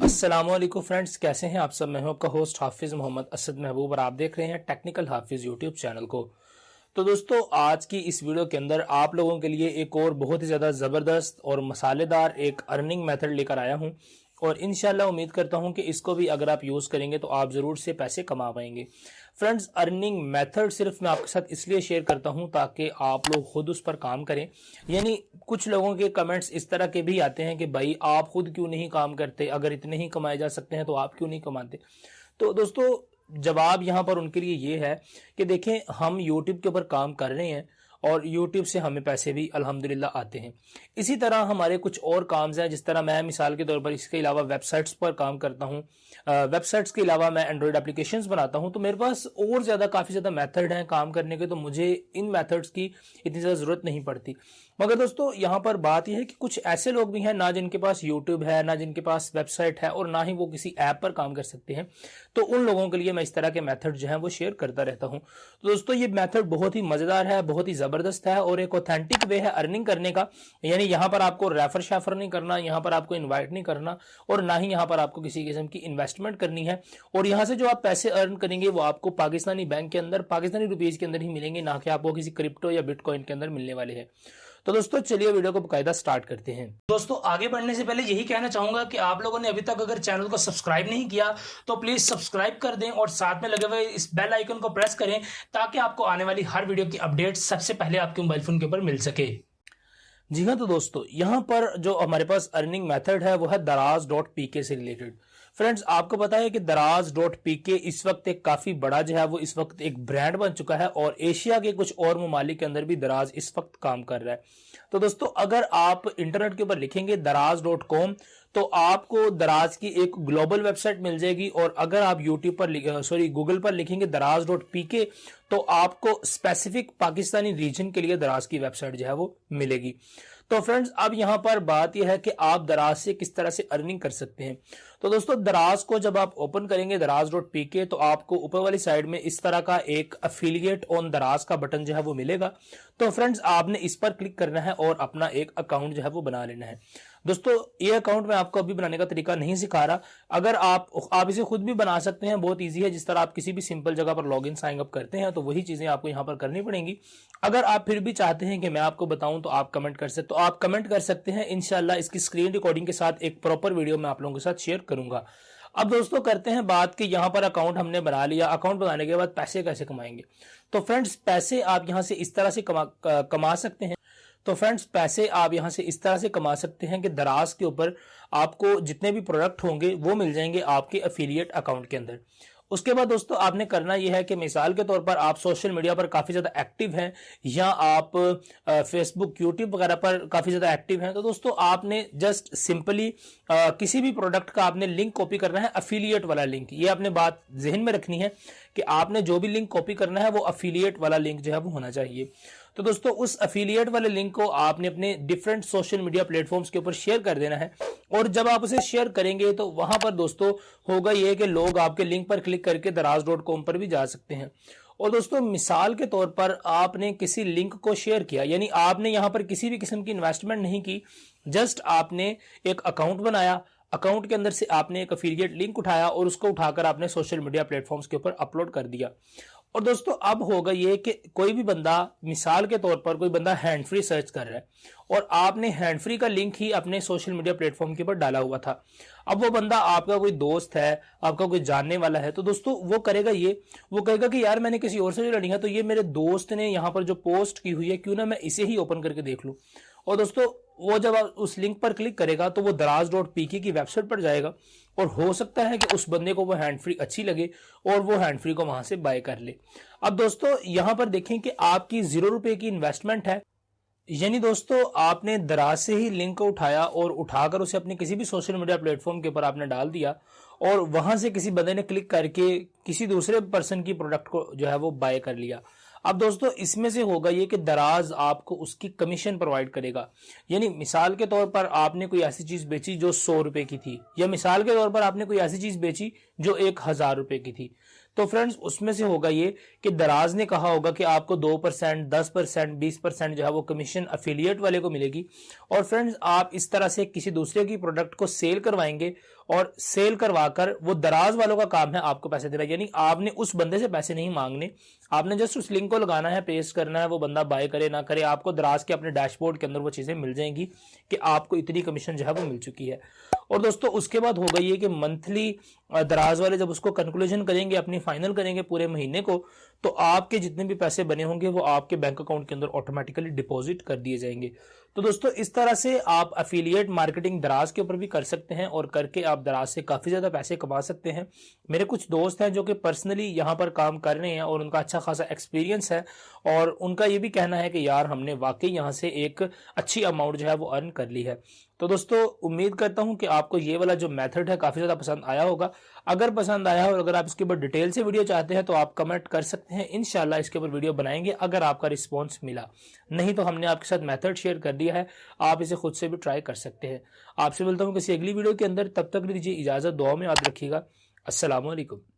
अस्सलामुअलैकुम फ्रेंड्स, कैसे हैं आप सब। मैं हूं आपका होस्ट हाफिज मोहम्मद असद महबूब और आप देख रहे हैं टेक्निकल हाफिज यूट्यूब चैनल को। तो दोस्तों, आज की इस वीडियो के अंदर आप लोगों के लिए एक और बहुत ही ज़्यादा ज़बरदस्त और मसालेदार एक अर्निंग मेथड लेकर आया हूं और इंशाल्लाह उम्मीद करता हूं कि इसको भी अगर आप यूज़ करेंगे तो आप ज़रूर से पैसे कमा पाएंगे। फ्रेंड्स, अर्निंग मेथड सिर्फ मैं आपके साथ इसलिए शेयर करता हूं ताकि आप लोग खुद उस पर काम करें। यानी कुछ लोगों के कमेंट्स इस तरह के भी आते हैं कि भाई आप खुद क्यों नहीं काम करते, अगर इतने ही कमाए जा सकते हैं तो आप क्यों नहीं कमाते। तो दोस्तों, जवाब यहाँ पर उनके लिए ये है कि देखें, हम यूट्यूब के ऊपर काम कर रहे हैं और यूट्यूब से हमें पैसे भी अल्हम्दुलिल्लाह आते हैं। इसी तरह हमारे कुछ और काम हैं, जिस तरह मैं मिसाल के तौर पर इसके अलावा वेबसाइट्स पर काम करता हूँ। वेबसाइट्स के अलावा मैं एंड्रॉयड एप्लीकेशंस बनाता हूँ, तो मेरे पास और ज़्यादा काफ़ी ज़्यादा मेथड हैं काम करने के, तो मुझे इन मेथड्स की इतनी ज़्यादा ज़रूरत नहीं पड़ती। मगर दोस्तों, यहाँ पर बात यह है कि कुछ ऐसे लोग भी हैं ना जिनके पास यूट्यूब है, ना जिनके पास वेबसाइट है और ना ही वो किसी ऐप पर काम कर सकते हैं। तो उन लोगों के लिए मैं इस तरह के मेथड जो है वो शेयर करता रहता हूं। तो दोस्तों, ये मेथड बहुत ही मजेदार है, बहुत ही जबरदस्त है और एक ऑथेंटिक वे है अर्निंग करने का। यानी यहाँ पर आपको रेफर शेफर नहीं करना, यहाँ पर आपको इन्वाइट नहीं करना और ना ही यहाँ पर आपको किसी किस्म की इन्वेस्टमेंट करनी है। और यहाँ से जो आप पैसे अर्न करेंगे वो आपको पाकिस्तानी बैंक के अंदर, पाकिस्तानी रुपीज के अंदर ही मिलेंगे, ना कि आपको किसी क्रिप्टो या बिटकॉइन के अंदर मिलने वाले हैं। तो दोस्तों, चलिए वीडियो को बकायदा स्टार्ट करते हैं। दोस्तों, आगे बढ़ने से पहले यही कहना चाहूंगा कि आप लोगों ने अभी तक अगर चैनल को सब्सक्राइब नहीं किया तो प्लीज सब्सक्राइब कर दें और साथ में लगे हुए इस बेल आइकन को प्रेस करें ताकि आपको आने वाली हर वीडियो की अपडेट सबसे पहले आपके मोबाइल फोन के ऊपर मिल सके। जी हाँ, तो दोस्तों, यहाँ पर जो हमारे पास अर्निंग मेथड है वो है दराज.pk से रिलेटेड। फ्रेंड्स, आपको पता है कि दराज.pk इस वक्त एक काफी बड़ा जो है वो इस वक्त एक ब्रांड बन चुका है और एशिया के कुछ और ममालिक के अंदर भी दराज इस वक्त काम कर रहा है। तो दोस्तों, अगर आप इंटरनेट के ऊपर लिखेंगे दराज.com तो आपको दराज की एक ग्लोबल वेबसाइट मिल जाएगी और अगर आप यूट्यूब पर गूगल पर लिखेंगे दराज.pk तो आपको स्पेसिफिक पाकिस्तानी रीजन के लिए दराज की वेबसाइट जो है वो मिलेगी। तो फ्रेंड्स, अब यहां पर बात यह है कि आप दराज से किस तरह से अर्निंग कर सकते हैं। तो दोस्तों, दराज को जब आप ओपन करेंगे दराज.pk तो आपको ऊपर वाली साइड में इस तरह का एक अफिलिएट ऑन दराज का बटन जो है वो मिलेगा। तो फ्रेंड्स, आपने इस पर क्लिक करना है और अपना एक अकाउंट जो है वो बना लेना है। दोस्तों, ये अकाउंट मैं आपको अभी बनाने का तरीका नहीं सिखा रहा, अगर आप इसे खुद भी बना सकते हैं, बहुत इजी है। जिस तरह आप किसी भी सिंपल जगह पर लॉगिन साइन अप करते हैं तो वही चीजें आपको यहां पर करनी पड़ेंगी। अगर आप फिर भी चाहते हैं कि मैं आपको बताऊं तो आप कमेंट कर सकते हैं। इंशाल्लाह इसकी स्क्रीन रिकॉर्डिंग के साथ एक प्रॉपर वीडियो मैं आप लोगों के साथ शेयर करूंगा। अब दोस्तों, करते हैं बात कि यहां पर अकाउंट हमने बना लिया, अकाउंट बनाने के बाद पैसे कैसे कमाएंगे। तो फ्रेंड्स, पैसे आप यहां से इस तरह से कमा सकते हैं। तो फ्रेंड्स, पैसे आप यहां से इस तरह से कमा सकते हैं कि दराज के ऊपर आपको जितने भी प्रोडक्ट होंगे वो मिल जाएंगे आपके अफिलिएट अकाउंट के अंदर। उसके बाद दोस्तों, आपने करना यह है कि मिसाल के तौर पर आप सोशल मीडिया पर काफी ज्यादा एक्टिव हैं या आप फेसबुक यूट्यूब वगैरह पर काफी ज्यादा एक्टिव हैं, तो दोस्तों आपने जस्ट सिंपली किसी भी प्रोडक्ट का आपने लिंक कॉपी करना है, अफिलिएट वाला लिंक। ये आपने बात जहन में रखनी है कि आपने जो भी लिंक कॉपी करना है वो अफिलिएट वाला लिंक जो है वो होना चाहिए। तो दोस्तों, उस अफिलिएट वाले लिंक को आपने अपने डिफरेंट सोशल मीडिया प्लेटफॉर्म्स के ऊपर शेयर कर देना है और जब आप उसे शेयर करेंगे तो वहां पर दोस्तों होगा यह कि लोग आपके लिंक पर क्लिक करके दराज.com पर भी जा सकते हैं। और दोस्तों, मिसाल के तौर पर आपने किसी लिंक को शेयर किया, यानी आपने यहां पर किसी भी किस्म की इन्वेस्टमेंट नहीं की, जस्ट आपने एक अकाउंट बनाया, अकाउंट के अंदर से आपने एक अफिलिएट लिंक उठाया और उसको उठाकर आपने सोशल मीडिया प्लेटफॉर्म्स के ऊपर अपलोड कर दिया। और दोस्तों, अब होगा ये कि कोई भी बंदा, मिसाल के तौर पर कोई बंदा हैंड फ्री सर्च कर रहा है और आपने हैंड फ्री का लिंक ही अपने सोशल मीडिया प्लेटफॉर्म के ऊपर डाला हुआ था। अब वो बंदा आपका कोई दोस्त है, आपका कोई जानने वाला है, तो दोस्तों वो करेगा ये, वो कहेगा कि यार मैंने किसी और से जो लिया, तो ये मेरे दोस्त ने यहाँ पर जो पोस्ट की हुई है, क्यों ना मैं इसे ही ओपन करके देख लूं। और दोस्तों, वो जब उस लिंक पर क्लिक करेगा तो वो दराज.pk की वेबसाइट पर जाएगा और हो सकता है कि उस बंदे को वो हैंड फ्री अच्छी लगे और वो हैंड फ्री को वहां से बाय कर ले। अब दोस्तों, यहां पर देखें कि आपकी ₹0 की इन्वेस्टमेंट है, यानी दोस्तों आपने दराज से ही लिंक को उठाया और उठाकर उसे अपने किसी भी सोशल मीडिया प्लेटफॉर्म के ऊपर आपने डाल दिया और वहां से किसी बंदे ने क्लिक करके किसी दूसरे पर्सन की प्रोडक्ट को जो है वो बाय कर लिया। अब दोस्तों, इसमें से होगा ये कि दराज आपको उसकी कमीशन प्रोवाइड करेगा। यानी मिसाल के तौर पर आपने कोई ऐसी चीज बेची जो ₹100 की थी, या मिसाल के तौर पर आपने कोई ऐसी चीज बेची जो ₹1000 की थी, तो फ्रेंड्स उसमें से होगा ये कि दराज ने कहा होगा कि आपको 2%, 10%, 20% जो है वो कमीशन अफिलिएट वाले को मिलेगी। और फ्रेंड्स आप इस तरह से किसी दूसरे की प्रोडक्ट को सेल करवाएंगे और सेल करवाकर वो दराज वालों का काम है आपको पैसे देना, यानी आपने उस बंदे से पैसे नहीं मांगने, आपने जस्ट उस लिंक को लगाना है, पेस्ट करना है, वो बंदा बाय करे ना करे, आपको दराज के अपने डैशबोर्ड के अंदर वो चीजें मिल जाएंगी कि आपको इतनी कमीशन जो है वो मिल चुकी है। और दोस्तों उसके बाद होगा ये कि मंथली दराज वाले जब उसको कंक्लूजन करेंगे, अपनी फाइनल करेंगे पूरे महीने को, तो आपके जितने भी पैसे बने होंगे वो आपके बैंक अकाउंट के अंदर ऑटोमेटिकली डिपॉजिट कर दिए जाएंगे। तो दोस्तों इस तरह से आप एफिलिएट मार्केटिंग दराज के ऊपर भी कर सकते हैं और करके आप दराज से काफी ज्यादा पैसे कमा सकते हैं। मेरे कुछ दोस्त हैं जो कि पर्सनली यहाँ पर काम कर रहे हैं और उनका अच्छा खासा एक्सपीरियंस है और उनका ये भी कहना है कि यार हमने वाकई यहाँ से एक अच्छी अमाउंट जो है वो अर्न कर ली है। तो दोस्तों उम्मीद करता हूं कि आपको ये वाला जो मेथड है काफी ज्यादा पसंद आया होगा। अगर पसंद आया और अगर आप इसके ऊपर डिटेल से वीडियो चाहते हैं तो आप कमेंट कर सकते हैं, इंशाल्लाह इसके ऊपर वीडियो बनाएंगे अगर आपका रिस्पांस मिला। नहीं तो हमने आपके साथ मेथड शेयर कर दिया है, आप इसे खुद से भी ट्राई कर सकते हैं। आपसे मिलता हूं किसी अगली वीडियो के अंदर, तब तक दीजिए इजाजत, दुआ में याद रखिएगा। अस्सलाम वालेकुम।